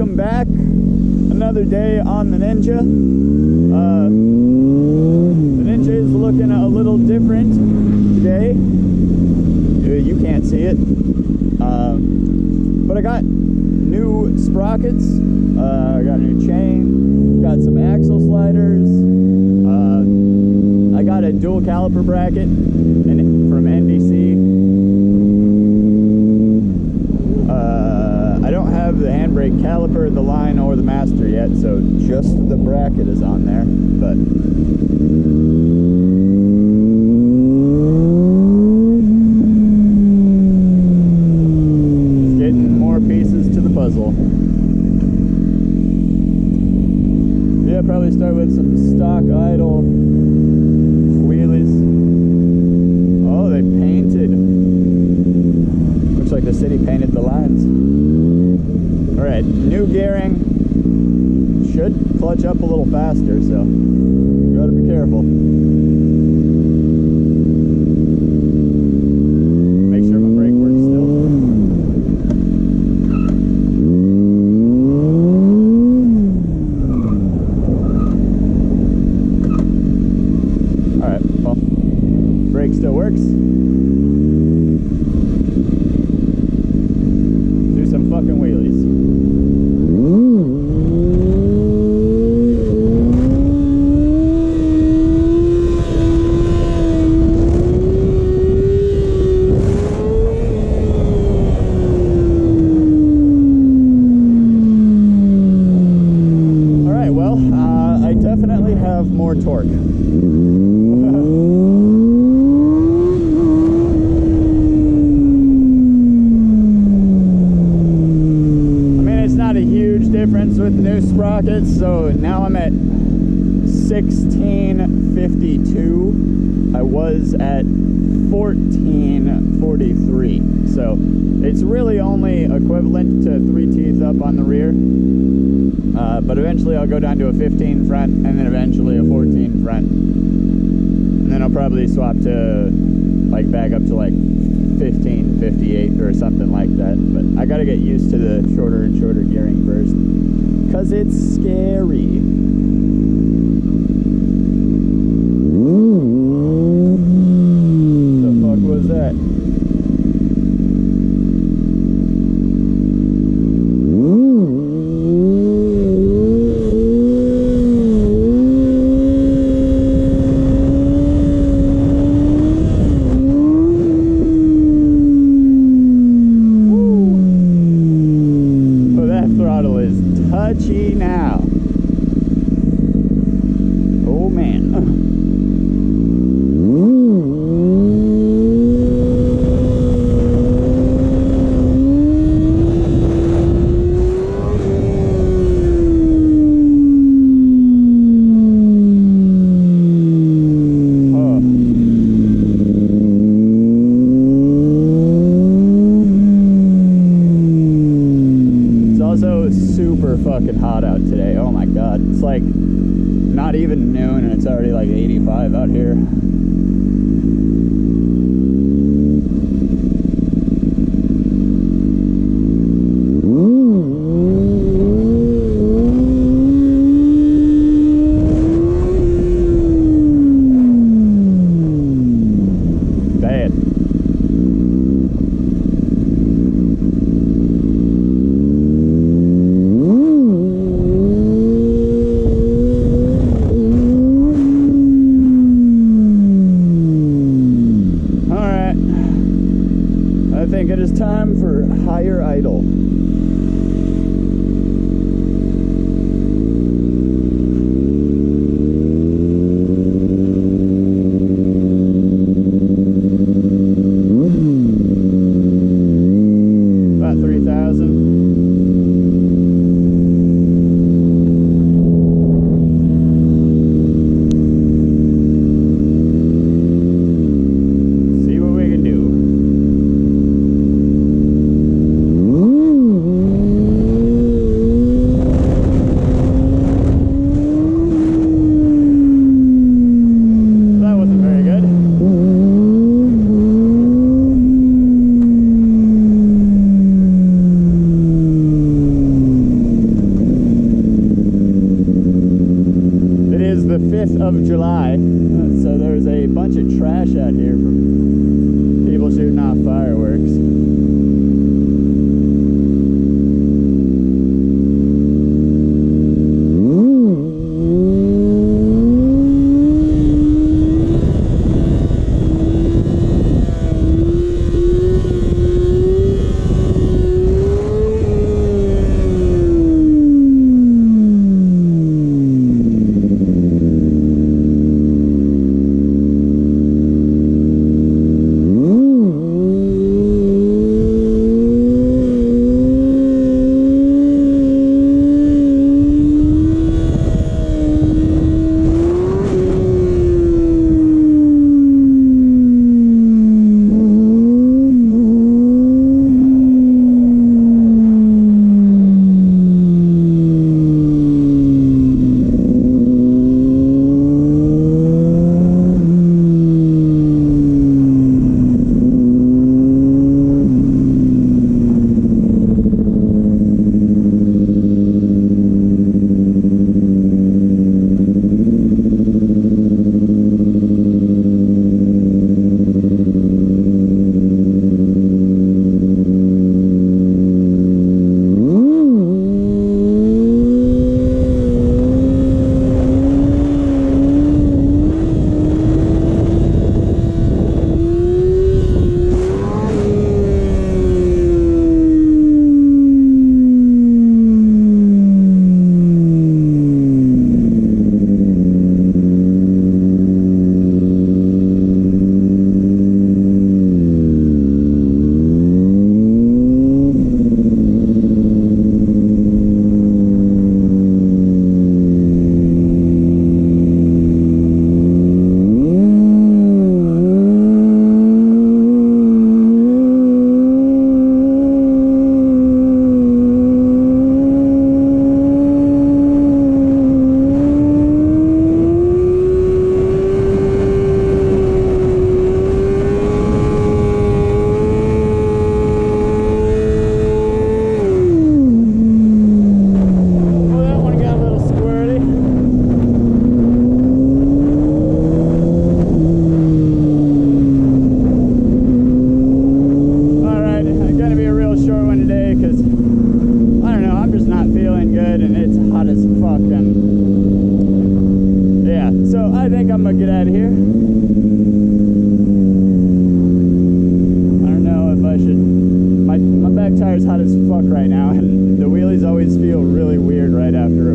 welcome back. Another day on the Ninja. The Ninja is looking a little different today. You can't see it. But I got new sprockets. I got a new chain. Got some axle sliders. I got a dual caliper bracket from NDC. I don't have the handbrake caliper, the line, or the master yet, so just the bracket is on there. But just getting more pieces to the puzzle. Yeah, probably start with some stock idle wheelies. Oh, they painted. Looks like the city painted the lines. Alright, new gearing. Should clutch up a little faster, so gotta be careful. Make sure my brake works still. Alright, well, brake still works. Do some fucking wheelies. I definitely have more torque. I mean, it's not a huge difference with new sprockets, so now I'm at 1652. I was at 1443, so it's really only equivalent to 3 teeth up on the rear. But eventually I'll go down to a 15 front and then eventually a 14 front. And then I'll probably swap to like back up to like 15, 58 or something like that. But I gotta get used to the shorter and shorter gearing first, cause it's scary. The fuck was that? Touchy now. Oh man. Super fucking hot out today. Oh my god, it's like not even noon and it's already like 85 out here. Bad. I think it is time for higher idle. About 3,000. See what we can do. 5th of July. So there's a bunch of trash out here from people shooting off fireworks. Tire's hot as fuck right now, and the wheelies always feel really weird right after